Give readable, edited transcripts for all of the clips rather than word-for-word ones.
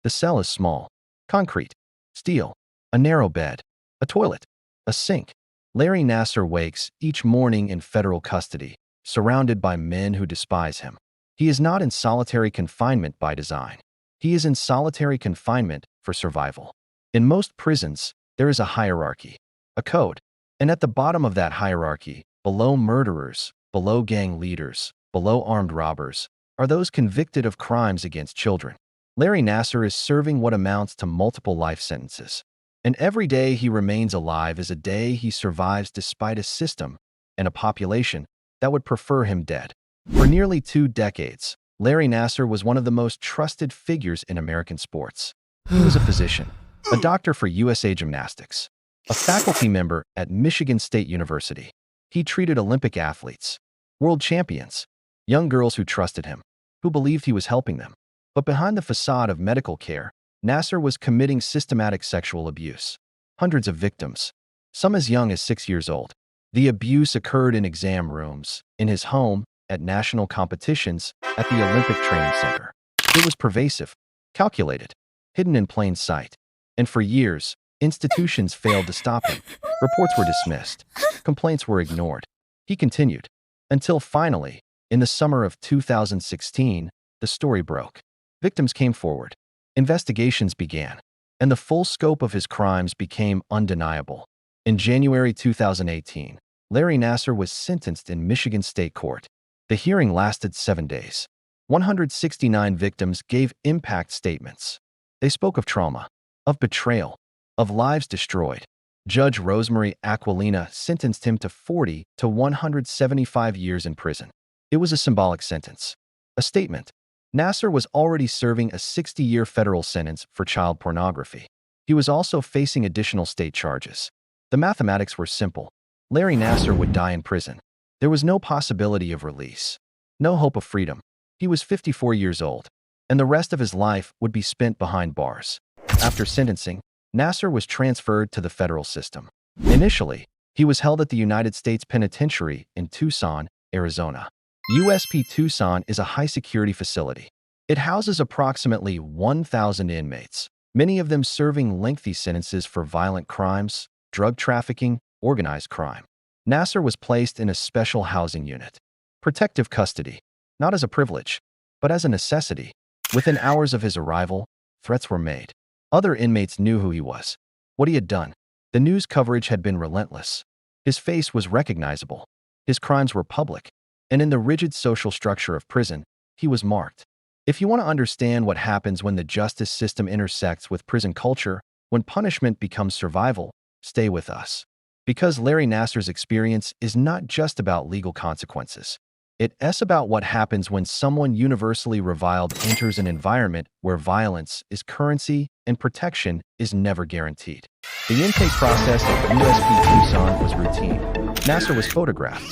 The cell is small. Concrete. Steel. A narrow bed. A toilet. A sink. Larry Nassar wakes each morning in federal custody, surrounded by men who despise him. He is not in solitary confinement by design. He is in solitary confinement for survival. In most prisons, there is a hierarchy, a code, and at the bottom of that hierarchy, below murderers, below gang leaders, below armed robbers, are those convicted of crimes against children. Larry Nassar is serving what amounts to multiple life sentences. And every day he remains alive is a day he survives despite a system and a population that would prefer him dead. For nearly 2 decades, Larry Nassar was one of the most trusted figures in American sports. He was a physician, a doctor for USA Gymnastics, a faculty member at Michigan State University. He treated Olympic athletes, world champions, young girls who trusted him, who believed he was helping them. But behind the facade of medical care, Nassar was committing systematic sexual abuse. Hundreds of victims, some as young as 6 years old. The abuse occurred in exam rooms, in his home, at national competitions, at the Olympic Training Center. It was pervasive, calculated, hidden in plain sight. And for years, institutions failed to stop him. Reports were dismissed. Complaints were ignored. He continued. Until finally, in the summer of 2016, the story broke. Victims came forward. Investigations began. And the full scope of his crimes became undeniable. In January 2018, Larry Nassar was sentenced in Michigan State Court. The hearing lasted 7 days. 169 victims gave impact statements. They spoke of trauma, of betrayal, of lives destroyed. Judge Rosemary Aquilina sentenced him to 40 to 175 years in prison. It was a symbolic sentence, a statement. Nassar was already serving a 60-year federal sentence for child pornography. He was also facing additional state charges. The mathematics were simple. Larry Nassar would die in prison. There was no possibility of release, no hope of freedom. He was 54 years old, and the rest of his life would be spent behind bars. After sentencing, Nassar was transferred to the federal system. Initially, he was held at the United States Penitentiary in Tucson, Arizona. USP Tucson is a high-security facility. It houses approximately 1,000 inmates, many of them serving lengthy sentences for violent crimes, drug trafficking, organized crime. Nassar was placed in a special housing unit. Protective custody, not as a privilege, but as a necessity. Within hours of his arrival, threats were made. Other inmates knew who he was, what he had done. The news coverage had been relentless. His face was recognizable. His crimes were public. And in the rigid social structure of prison, he was marked. If you want to understand what happens when the justice system intersects with prison culture, when punishment becomes survival, stay with us. Because Larry Nassar's experience is not just about legal consequences. It's about what happens when someone universally reviled enters an environment where violence is currency and protection is never guaranteed. The intake process at USP Tucson was routine. Nassar was photographed,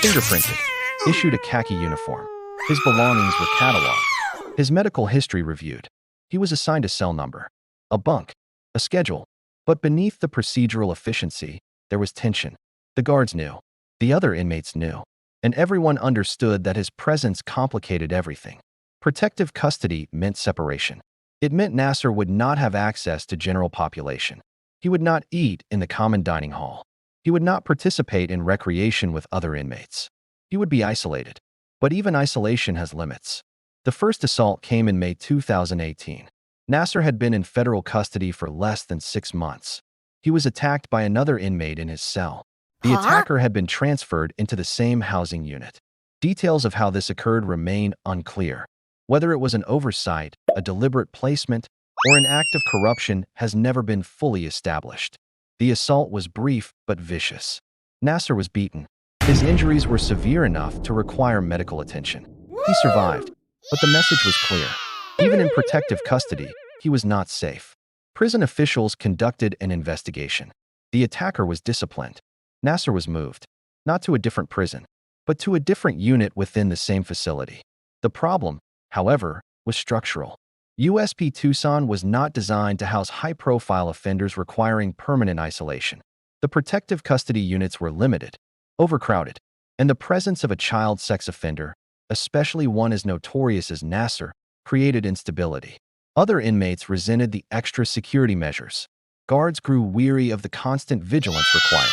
fingerprinted, issued a khaki uniform. His belongings were cataloged. His medical history reviewed. He was assigned a cell number, a bunk, a schedule. But beneath the procedural efficiency, there was tension. The guards knew. The other inmates knew. And everyone understood that his presence complicated everything. Protective custody meant separation. It meant Nassar would not have access to general population. He would not eat in the common dining hall. He would not participate in recreation with other inmates. He would be isolated. But even isolation has limits. The first assault came in May 2018. Nassar had been in federal custody for less than 6 months. He was attacked by another inmate in his cell. The attacker had been transferred into the same housing unit. Details of how this occurred remain unclear. Whether it was an oversight, a deliberate placement, or an act of corruption has never been fully established. The assault was brief but vicious. Nassar was beaten. His injuries were severe enough to require medical attention. He survived, but the message was clear. Even in protective custody, he was not safe. Prison officials conducted an investigation. The attacker was disciplined. Nassar was moved, not to a different prison, but to a different unit within the same facility. The problem, however, was structural. USP Tucson was not designed to house high-profile offenders requiring permanent isolation. The protective custody units were limited, overcrowded, and the presence of a child sex offender, especially one as notorious as Nassar, created instability. Other inmates resented the extra security measures. Guards grew weary of the constant vigilance required,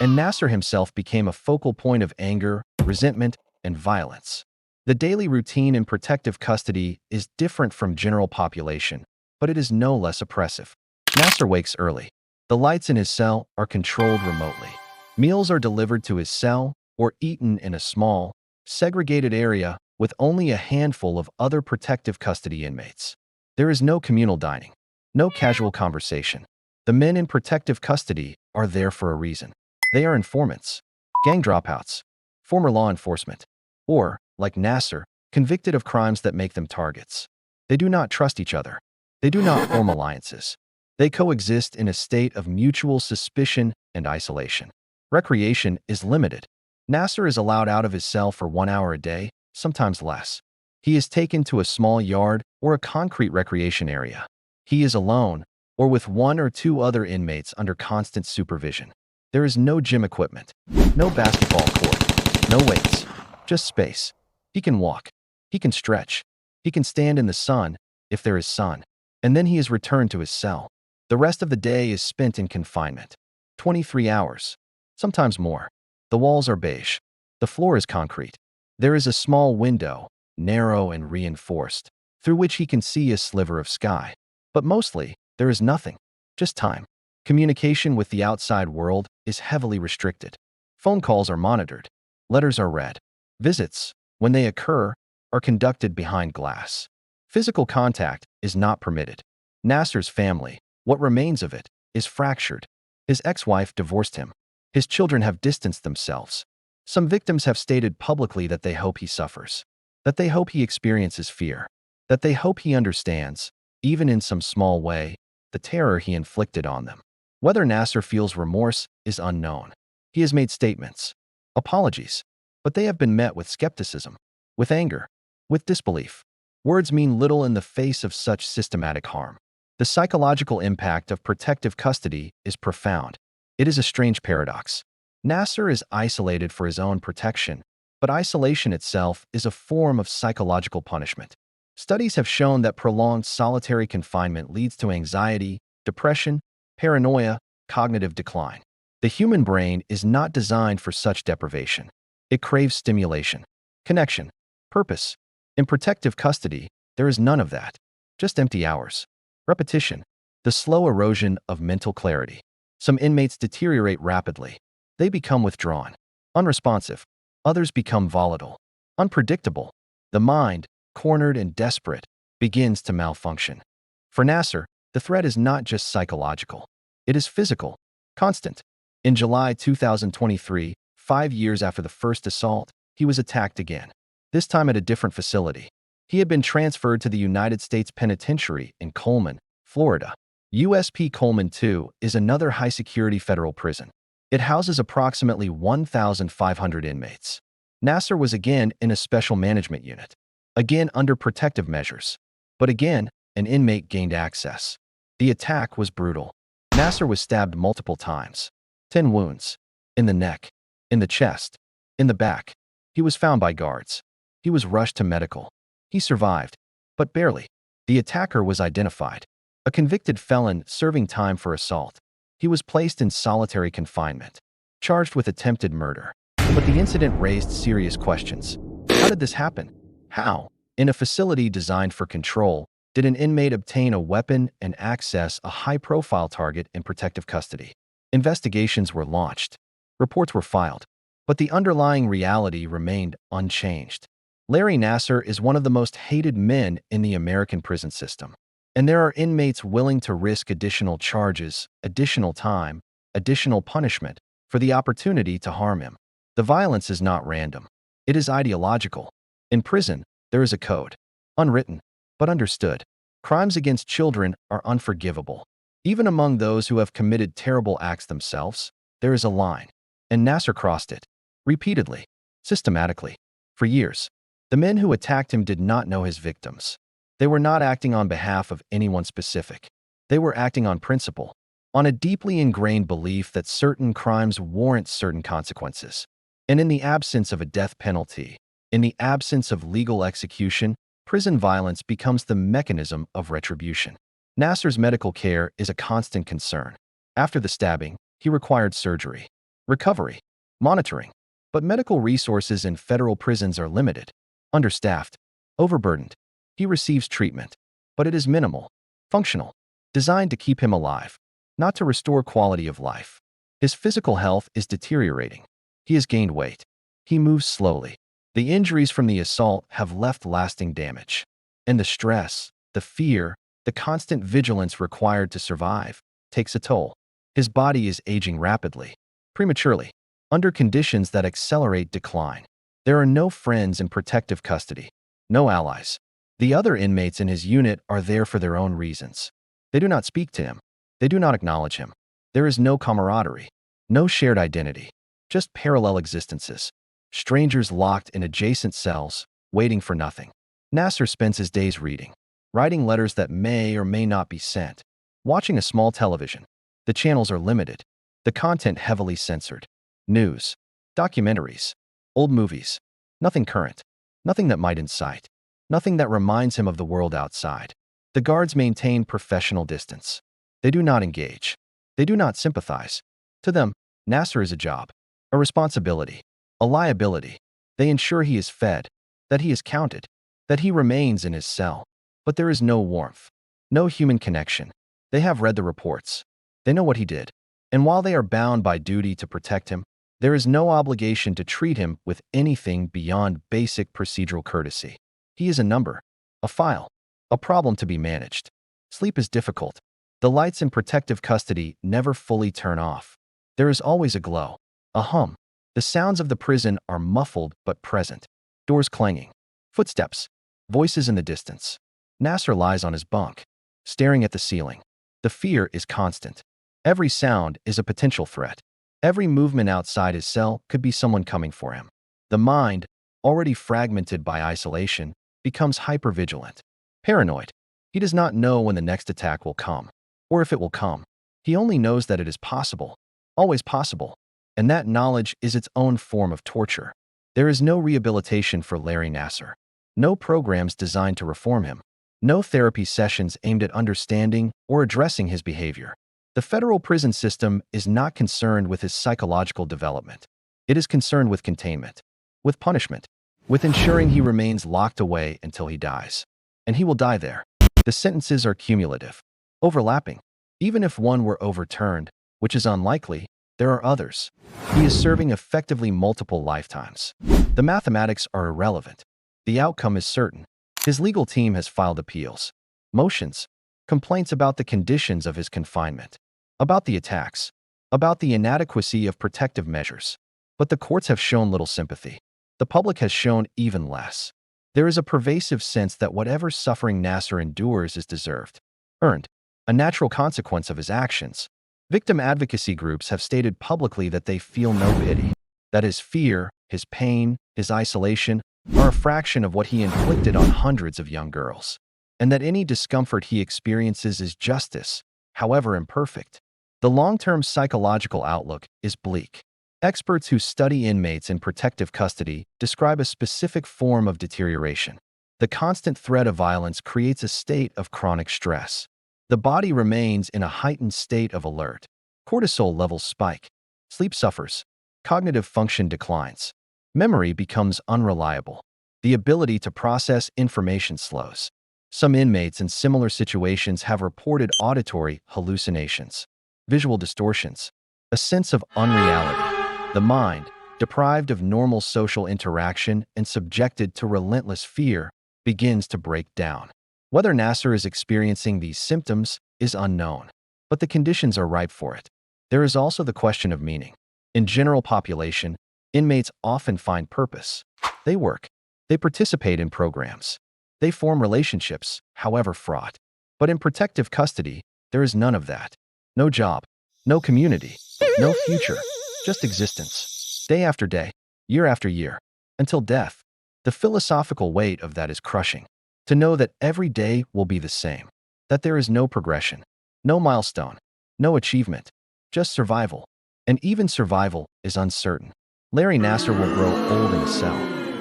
and Nassar himself became a focal point of anger, resentment, and violence. The daily routine in protective custody is different from general population, but it is no less oppressive. Nassar wakes early. The lights in his cell are controlled remotely. Meals are delivered to his cell or eaten in a small, segregated area with only a handful of other protective custody inmates. There is no communal dining, no casual conversation. The men in protective custody are there for a reason. They are informants, gang dropouts, former law enforcement, or, like Nassar, convicted of crimes that make them targets. They do not trust each other. They do not form alliances. They coexist in a state of mutual suspicion and isolation. Recreation is limited. Nassar is allowed out of his cell for 1 hour a day, sometimes less. He is taken to a small yard or a concrete recreation area. He is alone, or with 1 or 2 other inmates under constant supervision. There is no gym equipment, no basketball court, no weights, just space. He can walk. He can stretch. He can stand in the sun, if there is sun, and then he is returned to his cell. The rest of the day is spent in confinement. 23 hours, sometimes more. The walls are beige. The floor is concrete. There is a small window, narrow and reinforced, through which he can see a sliver of sky. But mostly, there is nothing, just time. Communication with the outside world is heavily restricted. Phone calls are monitored. Letters are read. Visits, when they occur, are conducted behind glass. Physical contact is not permitted. Nassar's family, what remains of it, is fractured. His ex-wife divorced him. His children have distanced themselves. Some victims have stated publicly that they hope he suffers, that they hope he experiences fear, that they hope he understands, even in some small way, the terror he inflicted on them. Whether Nassar feels remorse is unknown. He has made statements, apologies, but they have been met with skepticism, with anger, with disbelief. Words mean little in the face of such systematic harm. The psychological impact of protective custody is profound. It is a strange paradox. Nassar is isolated for his own protection, but isolation itself is a form of psychological punishment. Studies have shown that prolonged solitary confinement leads to anxiety, depression, paranoia, cognitive decline. The human brain is not designed for such deprivation. It craves stimulation, connection, purpose. In protective custody, there is none of that. Just empty hours. Repetition. The slow erosion of mental clarity. Some inmates deteriorate rapidly. They become withdrawn, unresponsive. Others become volatile, unpredictable. The mind, cornered and desperate, begins to malfunction. For Nassar, the threat is not just psychological. It is physical, constant. In July 2023, 5 years after the first assault, he was attacked again, this time at a different facility. He had been transferred to the United States Penitentiary in Coleman, Florida. USP Coleman II is another high-security federal prison. It houses approximately 1,500 inmates. Nassar was again in a special management unit, again under protective measures. But again, an inmate gained access. The attack was brutal. Nassar was stabbed multiple times. 10 wounds. In the neck, in the chest, in the back. He was found by guards. He was rushed to medical. He survived, but barely. The attacker was identified. A convicted felon serving time for assault. He was placed in solitary confinement, charged with attempted murder. But the incident raised serious questions. How did this happen? How, in a facility designed for control, did an inmate obtain a weapon and access a high-profile target in protective custody? Investigations were launched. Reports were filed. But the underlying reality remained unchanged. Larry Nassar is one of the most hated men in the American prison system. And there are inmates willing to risk additional charges, additional time, additional punishment for the opportunity to harm him. The violence is not random. It is ideological. In prison, there is a code. Unwritten, but understood. Crimes against children are unforgivable. Even among those who have committed terrible acts themselves, there is a line. And Nassar crossed it. Repeatedly. Systematically. For years. The men who attacked him did not know his victims. They were not acting on behalf of anyone specific. They were acting on principle, on a deeply ingrained belief that certain crimes warrant certain consequences. And in the absence of a death penalty, in the absence of legal execution, Prison violence becomes the mechanism of retribution. Nassar's medical care is a constant concern. After the stabbing, he required surgery, recovery, monitoring. But medical resources in federal prisons are limited, understaffed, overburdened. He receives treatment, but it is minimal, functional, designed to keep him alive, not to restore quality of life. His physical health is deteriorating. He has gained weight. He moves slowly. The injuries from the assault have left lasting damage. And the stress, the fear, the constant vigilance required to survive takes a toll. His body is aging rapidly, prematurely, under conditions that accelerate decline. There are no friends in protective custody, no allies. The other inmates in his unit are there for their own reasons. They do not speak to him. They do not acknowledge him. There is no camaraderie, no shared identity, just parallel existences. Strangers locked in adjacent cells, waiting for nothing. Nassar spends his days reading, writing letters that may or may not be sent, watching a small television. The channels are limited, the content heavily censored. News, documentaries, old movies, nothing current, nothing that might incite, nothing that reminds him of the world outside. The guards maintain professional distance. They do not engage. They do not sympathize. To them, Nassar is a job, a responsibility, a liability. They ensure he is fed, that he is counted, that he remains in his cell. But there is no warmth, no human connection. They have read the reports. They know what he did. And while they are bound by duty to protect him, there is no obligation to treat him with anything beyond basic procedural courtesy. He is a number, a file, a problem to be managed. Sleep is difficult. The lights in protective custody never fully turn off. There is always a glow, a hum. The sounds of the prison are muffled but present. Doors clanging, footsteps, voices in the distance. Nassar lies on his bunk, staring at the ceiling. The fear is constant. Every sound is a potential threat. Every movement outside his cell could be someone coming for him. The mind, already fragmented by isolation, becomes hypervigilant, paranoid. He does not know when the next attack will come, or if it will come. He only knows that it is possible, always possible, and that knowledge is its own form of torture. There is no rehabilitation for Larry Nassar, no programs designed to reform him, no therapy sessions aimed at understanding or addressing his behavior. The federal prison system is not concerned with his psychological development. It is concerned with containment, with punishment, with ensuring he remains locked away until he dies. And he will die there. The sentences are cumulative, overlapping. Even if one were overturned, which is unlikely, there are others. He is serving effectively multiple lifetimes. The mathematics are irrelevant. The outcome is certain. His legal team has filed appeals, motions, complaints about the conditions of his confinement, about the attacks, about the inadequacy of protective measures. But the courts have shown little sympathy. The public has shown even less. There is a pervasive sense that whatever suffering Nassar endures is deserved, earned, a natural consequence of his actions. Victim advocacy groups have stated publicly that they feel no pity, that his fear, his pain, his isolation are a fraction of what he inflicted on hundreds of young girls, and that any discomfort he experiences is justice, however imperfect. The long-term psychological outlook is bleak. Experts who study inmates in protective custody describe a specific form of deterioration. The constant threat of violence creates a state of chronic stress. The body remains in a heightened state of alert. Cortisol levels spike. Sleep suffers. Cognitive function declines. Memory becomes unreliable. The ability to process information slows. Some inmates in similar situations have reported auditory hallucinations, visual distortions, a sense of unreality. The mind, deprived of normal social interaction and subjected to relentless fear, begins to break down. Whether Nassar is experiencing these symptoms is unknown, but the conditions are ripe for it. There is also the question of meaning. In general population, inmates often find purpose. They work. They participate in programs. They form relationships, however fraught. But in protective custody, there is none of that. No job, no community, no future, just existence. Day after day, year after year, until death. The philosophical weight of that is crushing. To know that every day will be the same, that there is no progression, no milestone, no achievement, just survival. And even survival is uncertain. Larry Nassar will grow old in a cell.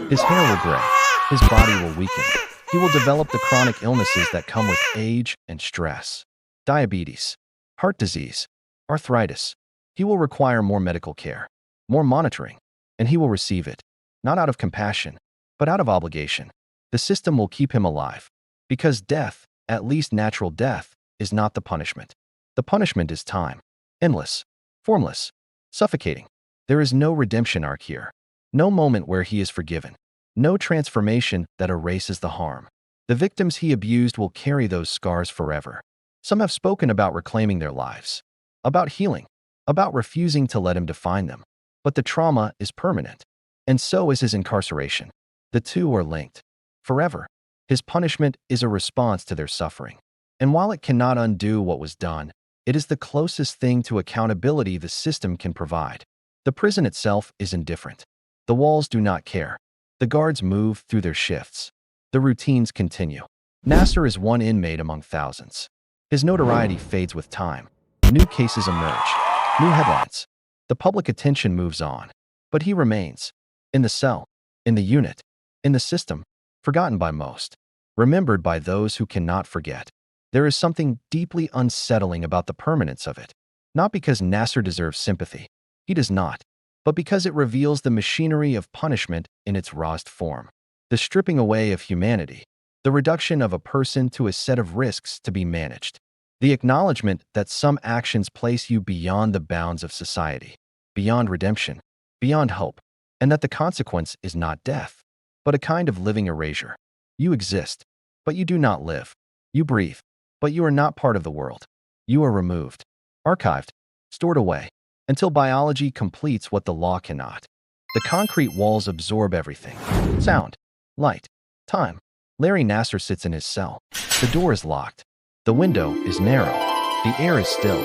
His hair will gray. His body will weaken. He will develop the chronic illnesses that come with age and stress. Diabetes, heart disease, arthritis. He will require more medical care, more monitoring, and he will receive it, not out of compassion, but out of obligation. The system will keep him alive, because death, at least natural death, is not the punishment. The punishment is time, endless, formless, suffocating. There is no redemption arc here, no moment where he is forgiven, no transformation that erases the harm. The victims he abused will carry those scars forever. Some have spoken about reclaiming their lives, about healing, about refusing to let him define them. But the trauma is permanent, and so is his incarceration. The two are linked, forever. His punishment is a response to their suffering. And while it cannot undo what was done, it is the closest thing to accountability the system can provide. The prison itself is indifferent. The walls do not care. The guards move through their shifts. The routines continue. Nassar is one inmate among thousands. His notoriety fades with time. New cases emerge, new headlines. The public attention moves on. But he remains. In the cell, in the unit, in the system, forgotten by most, remembered by those who cannot forget. There is something deeply unsettling about the permanence of it. Not because Nassar deserves sympathy. He does not. But because it reveals the machinery of punishment in its rawest form. The stripping away of humanity. The reduction of a person to a set of risks to be managed. The acknowledgement that some actions place you beyond the bounds of society, beyond redemption, beyond hope, and that the consequence is not death, but a kind of living erasure. You exist, but you do not live. You breathe, but you are not part of the world. You are removed, archived, stored away, until biology completes what the law cannot. The concrete walls absorb everything. Sound, light, time. Larry Nassar sits in his cell. The door is locked. The window is narrow. The air is still.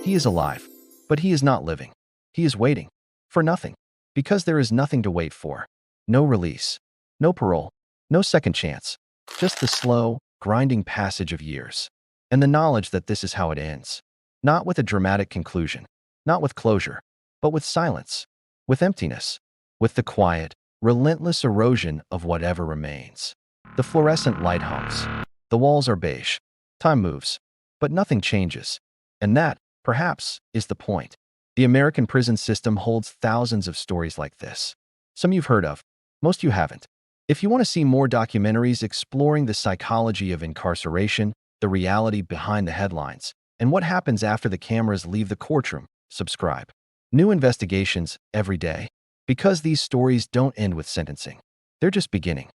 He is alive, but he is not living. He is waiting. For nothing. Because there is nothing to wait for. No release. No parole. No second chance. Just the slow, grinding passage of years. And the knowledge that this is how it ends. Not with a dramatic conclusion. Not with closure. But with silence. With emptiness. With the quiet, relentless erosion of whatever remains. The fluorescent light hums. The walls are beige. Time moves. But nothing changes. And that, perhaps, is the point. The American prison system holds thousands of stories like this. Some you've heard of. Most you haven't. If you want to see more documentaries exploring the psychology of incarceration, the reality behind the headlines, and what happens after the cameras leave the courtroom, subscribe. New investigations every day. Because these stories don't end with sentencing. They're just beginning.